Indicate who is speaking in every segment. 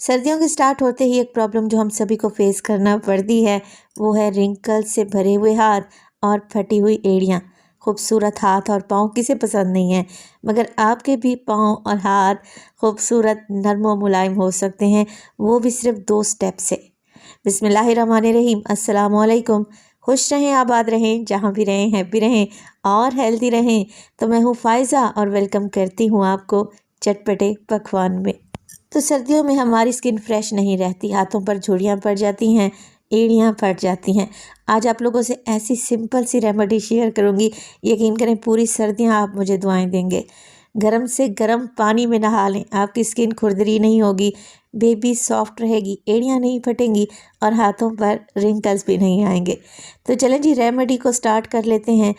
Speaker 1: सर्दियों के स्टार्ट होते ही एक प्रॉब्लम जो हम सभी को फेस करना पड़ती है वो है रिंकल्स से भरे हुए हाथ और फटी हुई एड़ियाँ। खूबसूरत हाथ और पाँव किसे पसंद नहीं है, मगर आपके भी पाँव और हाथ खूबसूरत नरम व मुलायम हो सकते हैं, वो भी सिर्फ 2 स्टेप से। बिस्मिल्लाहिर्रहमानिर्रहीम। अस्सलाम वालेकुम। खुश रहें, आबाद रहें, जहाँ भी रहें हैप्पी रहें और हेल्दी रहें। तो मैं हूँ फ़ायज़ा और वेलकम करती हूँ आपको चटपटे पकवान में। तो सर्दियों में हमारी स्किन फ्रेश नहीं रहती, हाथों पर झुर्रियाँ पड़ जाती हैं, एड़ियाँ फट जाती हैं। आज आप लोगों से ऐसी सिंपल सी रेमेडी शेयर करूँगी, यकीन करें पूरी सर्दियाँ आप मुझे दुआएं देंगे। गरम से गरम पानी में नहा लें, आपकी स्किन खुरदरी नहीं होगी, बेबी सॉफ्ट रहेगी, एड़ियाँ नहीं फटेंगी और हाथों पर रिंकल्स भी नहीं आएंगे। तो चलें जी, रेमेडी को स्टार्ट कर लेते हैं।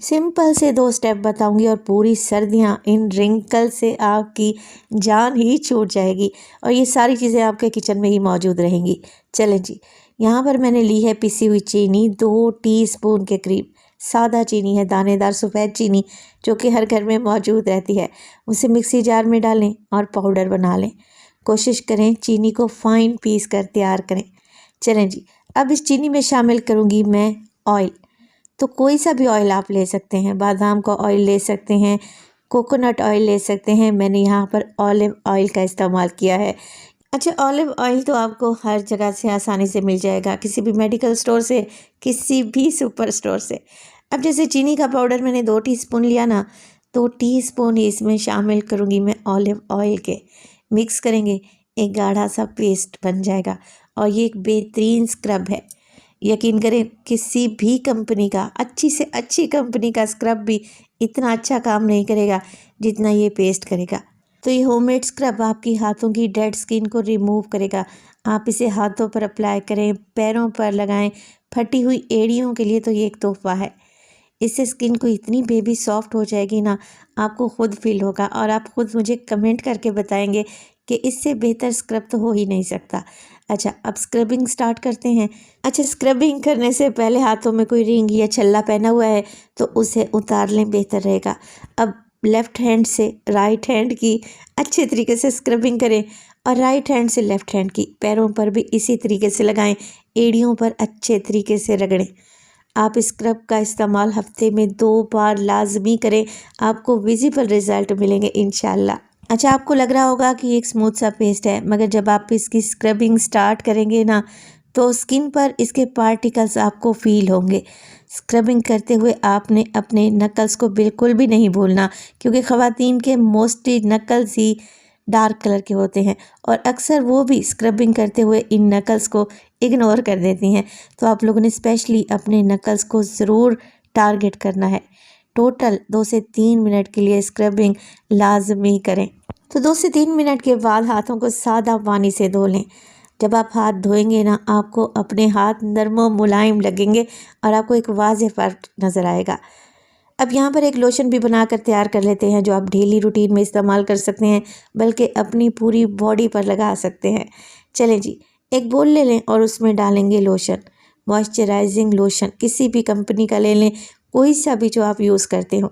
Speaker 1: सिंपल से 2 स्टेप बताऊंगी और पूरी सर्दियां इन रिंकल से आपकी जान ही छूट जाएगी और ये सारी चीज़ें आपके किचन में ही मौजूद रहेंगी। चलें जी, यहाँ पर मैंने ली है पिसी हुई चीनी 2 टीस्पून के करीब। सादा चीनी है, दानेदार सफ़ेद चीनी जो कि हर घर में मौजूद रहती है। उसे मिक्सी जार में डालें और पाउडर बना लें। कोशिश करें चीनी को फाइन पीस कर तैयार करें। चलें जी, अब इस चीनी में शामिल करूँगी मैं ऑयल। तो कोई सा भी ऑयल आप ले सकते हैं, बादाम का ऑयल ले सकते हैं, कोकोनट ऑयल ले सकते हैं। मैंने यहाँ पर ऑलिव ऑयल का इस्तेमाल किया है। अच्छा, ऑलिव ऑयल तो आपको हर जगह से आसानी से मिल जाएगा, किसी भी मेडिकल स्टोर से, किसी भी सुपर स्टोर से। अब जैसे चीनी का पाउडर मैंने 2 टीस्पून लिया ना, 2 टीस्पून ही इसमें शामिल करूँगी मैं ऑलिव ऑयल के। मिक्स करेंगे, एक गाढ़ा सा पेस्ट बन जाएगा और ये एक बेहतरीन स्क्रब है। यकीन करें किसी भी कंपनी का, अच्छी से अच्छी कंपनी का स्क्रब भी इतना अच्छा काम नहीं करेगा जितना ये पेस्ट करेगा। तो ये होममेड स्क्रब आपकी हाथों की डेड स्किन को रिमूव करेगा। आप इसे हाथों पर अप्लाई करें, पैरों पर लगाएं, फटी हुई एड़ियों के लिए तो ये एक तोहफा है। इससे स्किन को इतनी बेबी सॉफ्ट हो जाएगी ना, आपको खुद फील होगा और आप खुद मुझे कमेंट करके बताएंगे कि इससे बेहतर स्क्रब तो हो ही नहीं सकता। अच्छा, अब स्क्रबिंग स्टार्ट करते हैं। अच्छा, स्क्रबिंग करने से पहले हाथों में कोई रिंग या छल्ला पहना हुआ है तो उसे उतार लें, बेहतर रहेगा। अब लेफ़्ट हैंड से राइट हैंड की अच्छे तरीके से स्क्रबिंग करें और राइट हैंड से लेफ़्ट हैंड की। पैरों पर भी इसी तरीके से लगाएं, एड़ियों पर अच्छे तरीके से रगड़ें। आप स्क्रब का इस्तेमाल हफ्ते में 2 बार लाजमी करें, आपको विजिबल रिज़ल्ट मिलेंगे इंशाल्लाह। अच्छा, आपको लग रहा होगा कि एक स्मूथ सा पेस्ट है, मगर जब आप इसकी स्क्रबिंग स्टार्ट करेंगे ना, तो स्किन पर इसके पार्टिकल्स आपको फील होंगे। स्क्रबिंग करते हुए आपने अपने नकल्स को बिल्कुल भी नहीं भूलना, क्योंकि ख़वातीन के मोस्टली नकल्स ही डार्क कलर के होते हैं और अक्सर वो भी स्क्रबिंग करते हुए इन नकल्स को इग्नोर कर देती हैं। तो आप लोगों ने स्पेशली अपने नकल्स को ज़रूर टारगेट करना है। टोटल 2 से 3 मिनट के लिए स्क्रबिंग लाजमी करें। तो 2 से 3 मिनट के बाद हाथों को सादा पानी से धो लें। जब आप हाथ धोएंगे ना, आपको अपने हाथ नरम व मुलायम लगेंगे और आपको एक वाज़ेह फ़र्क नज़र आएगा। अब यहाँ पर एक लोशन भी बनाकर तैयार कर लेते हैं जो आप डेली रूटीन में इस्तेमाल कर सकते हैं, बल्कि अपनी पूरी बॉडी पर लगा सकते हैं। चलें जी, एक बोल ले लें और उसमें डालेंगे लोशन। मॉइस्चराइजिंग लोशन किसी भी कंपनी का ले लें, कोई सा भी जो आप यूज़ करते हो।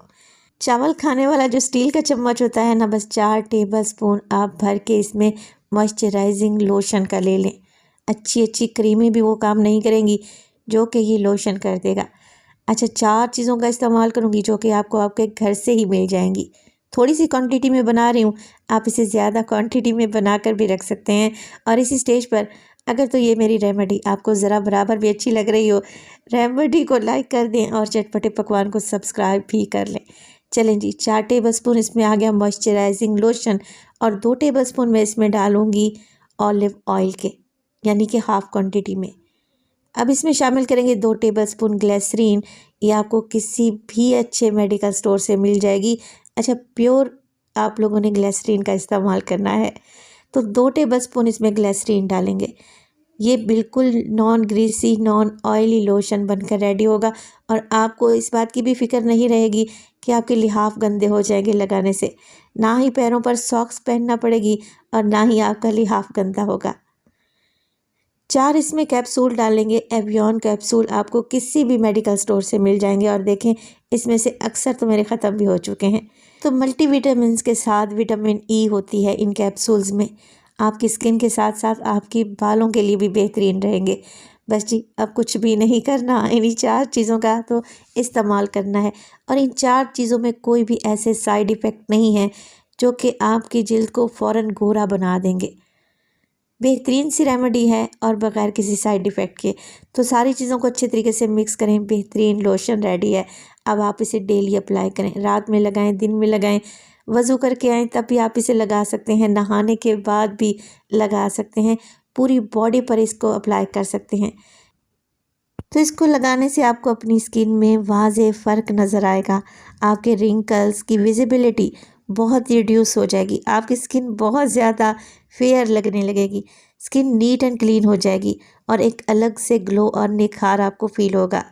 Speaker 1: चावल खाने वाला जो स्टील का चम्मच होता है ना, बस 4 टेबलस्पून आप भर के इसमें मॉइस्चराइजिंग लोशन का ले लें। अच्छी क्रीमें भी वो काम नहीं करेंगी जो कि ये लोशन कर देगा। अच्छा, 4 चीज़ों का इस्तेमाल करूँगी जो कि आपको आपके घर से ही मिल जाएंगी। थोड़ी सी क्वांटिटी में बना रही हूँ, आप इसे ज़्यादा क्वांटिटी में बनाकर भी रख सकते हैं। और इसी स्टेज पर अगर तो ये मेरी रेमेडी आपको ज़रा बराबर भी अच्छी लग रही हो, रेमेडी को लाइक कर दें और चटपटे पकवान को सब्सक्राइब भी कर लें। चलें जी, 4 टेबलस्पून इसमें आ गया मॉइस्चराइजिंग लोशन और 2 टेबलस्पून मैं इसमें डालूँगी ऑलिव ऑयल के, यानी कि हाफ़ क्वांटिटी में। अब इसमें शामिल करेंगे 2 टेबलस्पून ग्लिसरीन। ये आपको किसी भी अच्छे मेडिकल स्टोर से मिल जाएगी। अच्छा, प्योर आप लोगों ने ग्लिसरीन का इस्तेमाल करना है। तो 2 टेबलस्पून इसमें ग्लिसरीन डालेंगे। ये बिल्कुल non greasy, non oily lotion बनकर रेडी होगा और आपको इस बात की भी फ़िक्र नहीं रहेगी कि आपके लिहाफ गंदे हो जाएंगे लगाने से। ना ही पैरों पर सॉक्स पहनना पड़ेगी और ना ही आपका लिहाफ गंदा होगा। 4 इसमें कैप्सूल डालेंगे। एवियन कैप्सूल आपको किसी भी मेडिकल स्टोर से मिल जाएंगे और देखें इसमें से अक्सर तो मेरे ख़त्म भी हो चुके हैं। तो मल्टीविटामिन्स के साथ विटामिन ई होती है इन कैप्सूल्स में। आपकी स्किन के साथ साथ आपकी बालों के लिए भी बेहतरीन रहेंगे। बस जी, अब कुछ भी नहीं करना, इन्हीं 4 चीज़ों का तो इस्तेमाल करना है और इन 4 चीज़ों में कोई भी ऐसे साइड इफ़ेक्ट नहीं है जो कि आपकी जिल्द को फ़ौरन गोरा बना देंगे। बेहतरीन सी रेमेडी है और बगैर किसी साइड इफ़ेक्ट के। तो सारी चीज़ों को अच्छे तरीके से मिक्स करें, बेहतरीन लोशन रेडी है। अब आप इसे डेली अप्लाई करें, रात में लगाएं, दिन में लगाएं, वज़ू करके आएँ तब भी आप इसे लगा सकते हैं, नहाने के बाद भी लगा सकते हैं, पूरी बॉडी पर इसको अप्लाई कर सकते हैं। तो इसको लगाने से आपको अपनी स्किन में वाज़ेह फ़र्क नज़र आएगा। आपके रिंकल्स की विजिबिलिटी बहुत रिड्यूस हो जाएगी, आपकी स्किन बहुत ज़्यादा फेयर लगने लगेगी, स्किन नीट एंड क्लीन हो जाएगी और एक अलग से ग्लो और निखार आपको फ़ील होगा।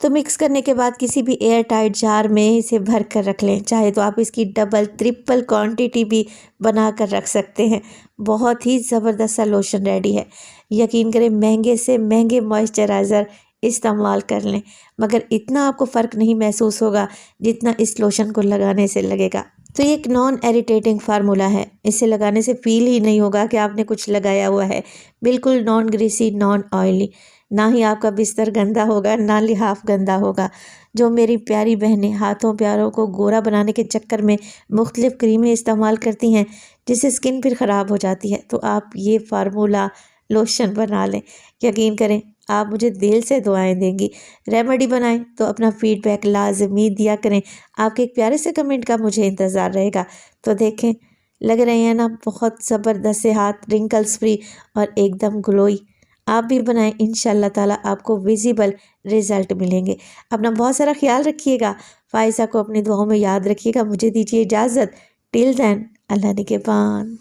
Speaker 1: तो मिक्स करने के बाद किसी भी एयर टाइट जार में इसे भर कर रख लें। चाहे तो आप इसकी डबल ट्रिपल क्वांटिटी भी बना कर रख सकते हैं। बहुत ही ज़बरदस्त सा लोशन रेडी है। यकीन करें, महंगे से महंगे मॉइस्चराइज़र इस्तेमाल कर लें मगर इतना आपको फ़र्क नहीं महसूस होगा जितना इस लोशन को लगाने से लगेगा। तो ये एक नॉन इरिटेटिंग फार्मूला है, इसे लगाने से फ़ील ही नहीं होगा कि आपने कुछ लगाया हुआ है। बिल्कुल नॉन ग्रीसी, नॉन ऑयली, ना ही आपका बिस्तर गंदा होगा, ना लिहाफ गंदा होगा। जो मेरी प्यारी बहनें हाथों पैरों को गोरा बनाने के चक्कर में मुख्तलिफ़ क्रीमें इस्तेमाल करती हैं जिससे स्किन फिर ख़राब हो जाती है, तो आप ये फार्मूला लोशन बना लें। यकीन करें, आप मुझे दिल से दुआएं देंगी। रेमेडी बनाएं तो अपना फीडबैक लाजमी दिया करें। आपके एक प्यारे से कमेंट का मुझे इंतज़ार रहेगा। तो देखें, लग रहे हैं ना बहुत ज़बरदस्त से हाथ, रिंकल्स फ्री और एकदम ग्लोई। आप भी बनाएं, इंशाल्लाह ताला आपको विजिबल रिज़ल्ट मिलेंगे। अपना बहुत सारा ख्याल रखिएगा, फ़ाइज़ा को अपनी दुआओं में याद रखिएगा। मुझे दीजिए इजाज़त। टिल देन, अल्लाह निगहबान।